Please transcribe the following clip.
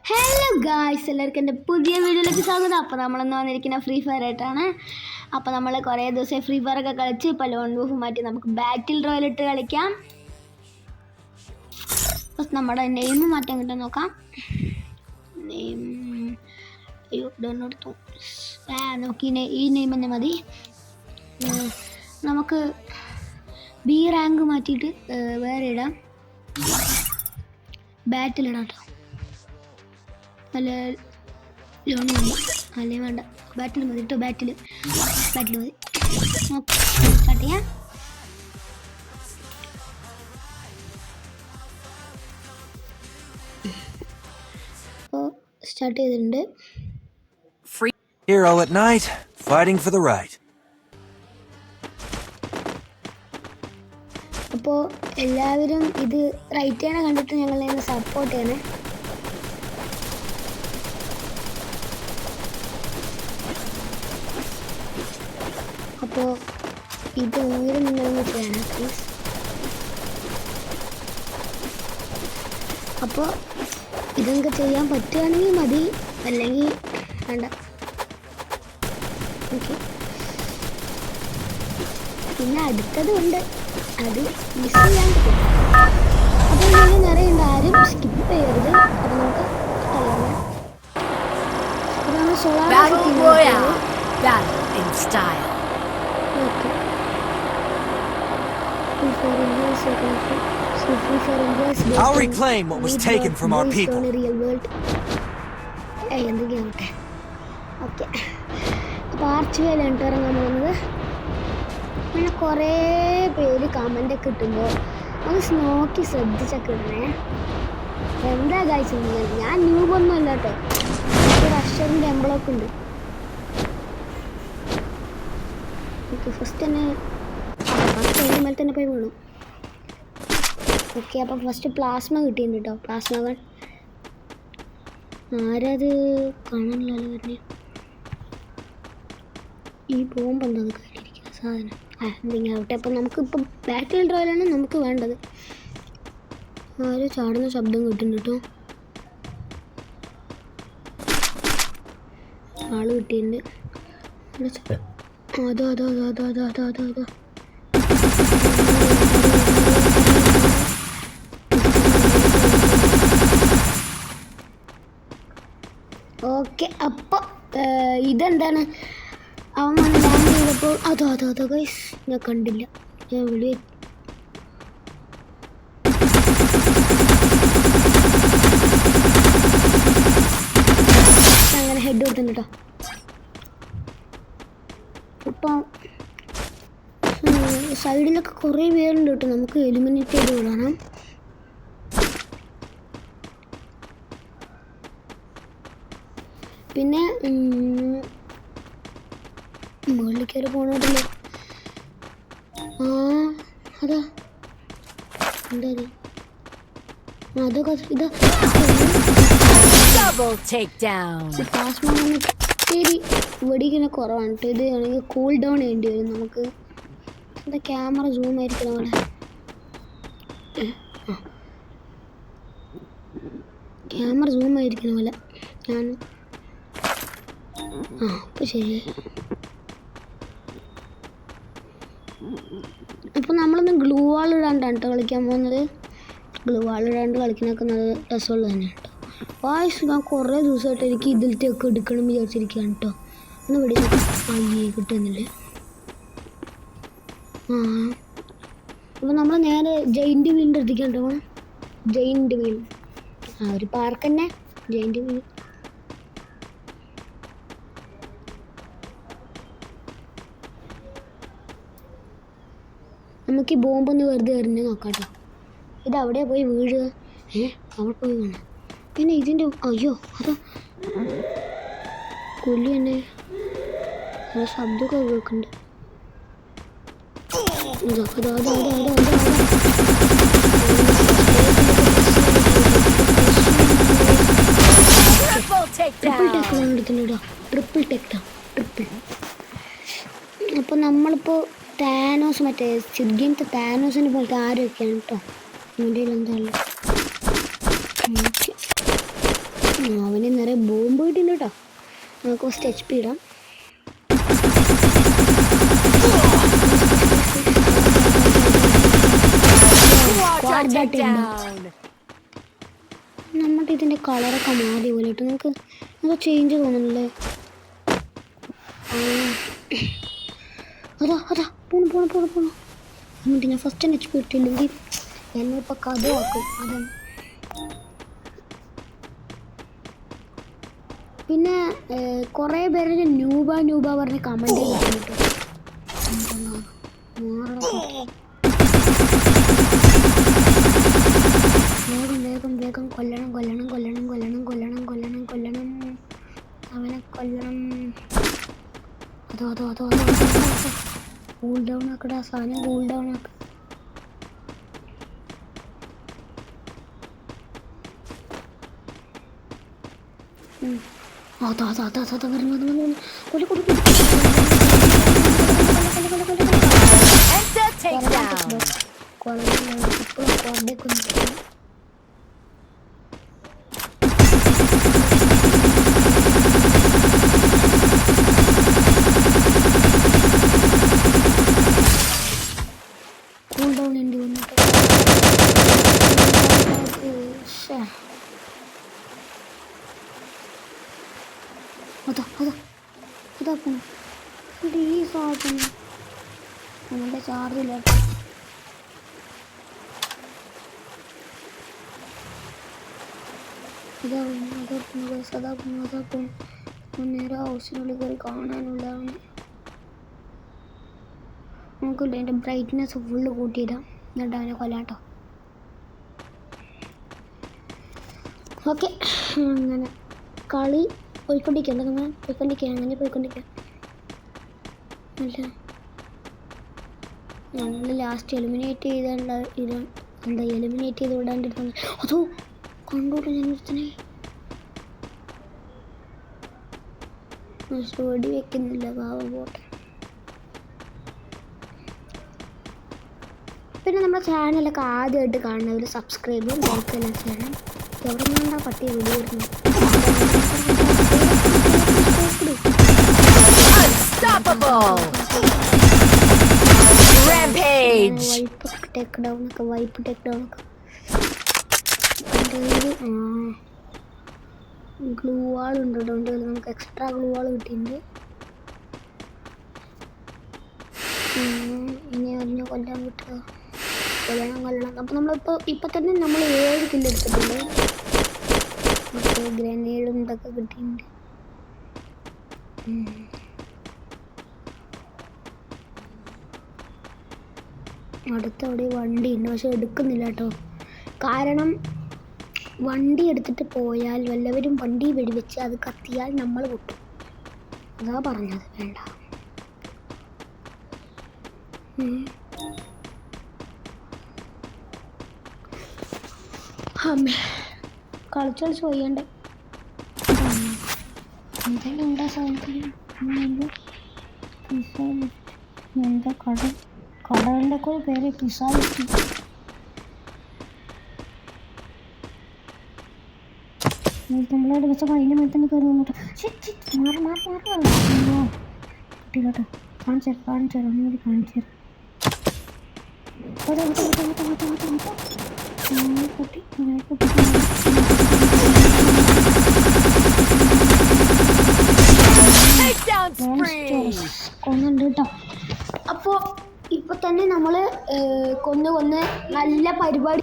Hello guys, എല്ലാവർക്കും എൻ്റെ പുതിയ വീഡിയോയിലേക്ക് സ്വാഗതം. അപ്പോൾ നമ്മളെന്ന് വന്നിരിക്കുന്ന ഫ്രീ ഫയർ ആയിട്ടാണ്. അപ്പോൾ നമ്മൾ കുറേ ദിവസം ഫ്രീ ഫയർ ഒക്കെ കളിച്ച് ഇപ്പോൾ ലോൺ വൂഫ് മാറ്റി നമുക്ക് ബാറ്റിൽ റോയൽ ഇട്ട് കളിക്കാം. ഫസ്റ്റ് നമ്മുടെ നെയിം മാറ്റാൻ കിട്ടാൻ നോക്കാം. നെയിം എടുത്തു നോക്കി, ഈ നെയിം തന്നെ മതി. നമുക്ക് ബി റാങ്ക് മാറ്റിയിട്ട് വേറെ ഇടാം, ബാറ്റിലിടാം കേട്ടോ. അല്ല ലോണി മതി, അല്ലേ വേണ്ട, ബാറ്റിൽ മതി കേട്ടോ. ബാറ്റിൽ മതി. സ്റ്റാർട്ട് ചെയ്യാം. അപ്പോൾ സ്റ്റാർട്ട് ചെയ്തിട്ടുണ്ട്. Hero at night, fighting for the right. അപ്പോൾ എല്ലാവരും ഇത് റൈറ്റ് ചെയ്യണ കണ്ടിട്ട് ഞങ്ങളെ സപ്പോർട്ട് ചെയ്യണേ. അപ്പോൾ ഇത് ഓരോ നിങ്ങളൊന്ന് ചെയ്യണം പ്ലീസ്. അപ്പോൾ ഇതൊക്കെ ചെയ്യാൻ പറ്റുകയാണെങ്കിൽ മതി, അല്ലെങ്കിൽ വേണ്ട. ഓക്കെ, പിന്നെ അടുത്തതുണ്ട്, അത് മിസ് ചെയ്യാൻ പറ്റും. അപ്പോൾ നിങ്ങൾ നിറയുണ്ട്, ആരും സ്കിപ്പ് ചെയ്യരുത്. അപ്പോൾ നമുക്ക് കളിയാം. അപ്പോൾ നമ്മൾ solar I'll reclaim what was taken from our people. Okay, അപ്പോൾ ആർച്ച് വേലാണ് ഇറങ്ങാൻ പോകുന്നത്. പിന്നെ കുറേ പേര് കമൻ്റൊക്കെ ഇട്ടുമ്പോൾ ഒന്ന് നോക്കി ശ്രദ്ധിച്ചൊക്കെ ഇടണേ. എന്താ കാഴ്ച, ഞാൻ ന്യൂബൊന്നും അല്ല കേട്ടോ. ഒരു അക്ഷറിൻ്റെ എംബ്ലമൊക്കെ ഉണ്ട്. ഓക്കെ, ഫസ്റ്റ് തന്നെ മേലെ തന്നെ പോയി വീണു. ഓക്കെ, അപ്പം ഫസ്റ്റ് പ്ലാസ്മ കിട്ടിയിട്ടുണ്ട് കേട്ടോ. പ്ലാസ്മകൾ ആരത് കാണാനില്ലല്ലോ തന്നെ. ഈ ബോംബ് എന്താ കയ്യിലിരിക്കുന്ന സാധനം? എന്തെങ്കിലും ആവട്ടെ. അപ്പം നമുക്കിപ്പം ബാറ്റിൽ റോയലാണ് നമുക്ക് വേണ്ടത്. ആരോ ചാടുന്ന ശബ്ദം കിട്ടുന്നുണ്ട് കേട്ടോ. ആള് കിട്ടിയിട്ടുണ്ട്. അതോ അതോ അതോ അതോ അതോ അതോ അതോ ഓക്കെ. അപ്പോൾ ഇതെന്താണ്, അവൻ വന്ന് ലാൻഡ് ചെയ്തപ്പോൾ അതോ അതോ അതോ ഗൈസ്, ഞാൻ കണ്ടില്ല. ഞാൻ വിളി അങ്ങനെ ഹെഡ് കൊടുത്തിട്ടുണ്ട് കേട്ടോ. ഇപ്പം സൈഡിലൊക്കെ കുറേ പേരുണ്ട് കേട്ടോ. നമുക്ക് എലിമിനേറ്റ് ചെയ്ത് വിടണം. പിന്നെ മുകളിൽ കയറി പോകണമല്ലോ. അതാ എന്താ അതൊക്കെ ഇതാ ഇത്തിരി വെടിക്കുന്ന കുറവാണ് കേട്ടോ. ഇത് ആണെങ്കിൽ കൂൾ ഡൗൺ ചെയ്യേണ്ടി വരും നമുക്ക്. എന്താ ക്യാമറ സൂം ആയിരിക്കണം അവിടെ. ക്യാമറ സൂം ആയിരിക്കണം പോലെ ഞാൻ. അപ്പോൾ ശരി. അപ്പോൾ നമ്മളൊന്ന് ഗ്ലൂ വാൾ ഇടാണ്ടാണ് കേട്ടോ കളിക്കാൻ പോകുന്നത്. ഗ്ലൂ വാൾ ഇടാണ്ട് കളിക്കുന്നതൊക്കെ നല്ല രസമുള്ള തന്നെയാണ് കേട്ടോ. വായിസ് ഞാൻ കുറേ ദിവസമായിട്ട് എനിക്ക് ഇതിലത്തെയൊക്കെ എടുക്കണം വിചാരിച്ചിരിക്കുകയാണ് കേട്ടോ. ഒന്ന് വെടി അയ്യേ കിട്ടുന്നില്ല. അപ്പോൾ നമ്മൾ നേരെ ജയിൻറ്റ് വീലിൻ്റെ അടുത്തേക്കാണ് കേട്ടോ പോകണം. ജയിൻറ്റ് വീൽ ഒരു പാർക്ക് തന്നെ, ജയിൻറ്റ് വീൽ. നമുക്ക് ഈ ബോംബൊന്ന് വെറുതെ എറിഞ്ഞ് നോക്കാം കേട്ടോ. ഇത് അവിടെ പോയി വീഴുക. അവിടെ പോയി വേണം. പിന്നെ ഇതിൻ്റെ അയ്യോ അതോ കൊല്ലി തന്നെ ശബ്ദമൊക്കെ കേൾക്കുന്നുണ്ട്. ട്രിപ്പിൾ ടെക്ടാ. അപ്പോൾ നമ്മളിപ്പോൾ താനോസ്, മറ്റേ സ്ക്വിഡ് ഗെയിമിലത്തെ താനോസിനെ പോലത്തെ ആരൊക്കെയാണ് കേട്ടോ. ഇന്ത്യയിൽ എന്തായാലും അവന് നിറയെ ബോംബ് കിട്ടില്ല കേട്ടോ. നമുക്ക് ഫസ്റ്റ് HP ഇടാം. നമ്മുടെ ഇതിൻ്റെ കളറൊക്കെ മാറി പോലെ കേട്ടോ. നമുക്ക് ചേഞ്ച് തോന്നുന്നില്ലേ? അതാ പോണു. എന്നിട്ട് ഞാൻ ഫസ്റ്റ് HP ഇട്ടില്ലെങ്കിൽ എന്നെ ഇപ്പം കഥ ആക്കും. അതാണ്. പിന്നെ കുറേ പേര് ന്യൂബ പറഞ്ഞ് കമൻറ്റ് ചെയ്തിട്ടുണ്ട്. വേഗം കൊല്ലണം അവനെ കൊല്ലണം. അതോ കൂൾ ഡൗൺ ആക്കടാ സാധനം, കൂൾ ഡൗൺ ആക്ക. ഈ സാധനം നമ്മുടെ ചാർജില്ല. നേരെ ഹൗസിനുള്ളിൽ കയറി കാണാനുള്ളതാണ്. നമുക്കില്ല അതിൻ്റെ ബ്രൈറ്റ്നെസ് ഫുള്ള് കൂട്ടിയിടാം. എന്നിട്ട് അവനെ കൊല്ലാട്ടോ. ഓക്കെ, അങ്ങനെ കളി പോയിക്കൊണ്ടിരിക്കുക. അങ്ങനെ പോയിക്കൊണ്ടിരിക്കുക. അല്ല, ഞങ്ങൾ ലാസ്റ്റ് എലിമിനേറ്റ് ചെയ്ത് വിടാണ്ടിരുന്നത്. അതോ കണ്ടോട്ടെ, ഞാൻ നിർത്തണേ. വെടി വെക്കുന്നില്ല, പാവം പോട്ടെ. പിന്നെ നമ്മുടെ ചാനലൊക്കെ ആദ്യമായിട്ട് കാണുന്നവർ സബ്സ്ക്രൈബും ലൈക്ക് എല്ലാം ചെയ്യണം. എവിടെ നിന്നാ പട്ടി വീഡിയോ വരുന്നത്? വൈപ്പ് ടേക്ക് ഡൗൺ ഒക്കെ ഗ്ലൂ വാൾ ഉണ്ട് കേട്ടോ. നമുക്ക് എക്സ്ട്രാ ഗ്ലൂ വാൾ കിട്ടിയിട്ടുണ്ട്. ഇനി അതിനെ കൊല്ലാൻ പറ്റുക, കൊല്ലണം. അപ്പം ഇപ്പം തന്നെ നമ്മൾ 7 കില്ല് എടുത്തിട്ടുണ്ട്. മറ്റേ ഗ്രനേഡും ഇതൊക്കെ കിട്ടിയിട്ടുണ്ട്. അടുത്തവിടെ വണ്ടി ഉണ്ട്, പക്ഷെ എടുക്കുന്നില്ല കേട്ടോ. കാരണം വണ്ടി എടുത്തിട്ട് പോയാൽ വല്ലവരും വണ്ടി വെടിവെച്ച് അത് കത്തിയാൽ നമ്മൾ പൊട്ടും. അതാ പറഞ്ഞത്, വേണ്ട. അമ്മേ, കളിച്ച് പോയണ്ടേ. എന്തെങ്കിലും ഉണ്ടാ സാധനത്തിൽ എന്താ കടലിൻ്റെ ഒക്കെ പേര് പിസ്സ കിട്ടി. നമ്മളെ ദിവസം അതിൻ്റെ മേൽ തന്നെ കയറി വന്നിട്ട് കിട്ടിയില്ലോട്ടോ. കാണിച്ചു തരാം ഒന്നുകൂടി കാണിച്ചു തരാം. കൊന്നുണ്ട് കേട്ടോ. അപ്പോൾ ഇപ്പൊ തന്നെ നമ്മൾ കൊന്ന് നല്ല പരിപാടി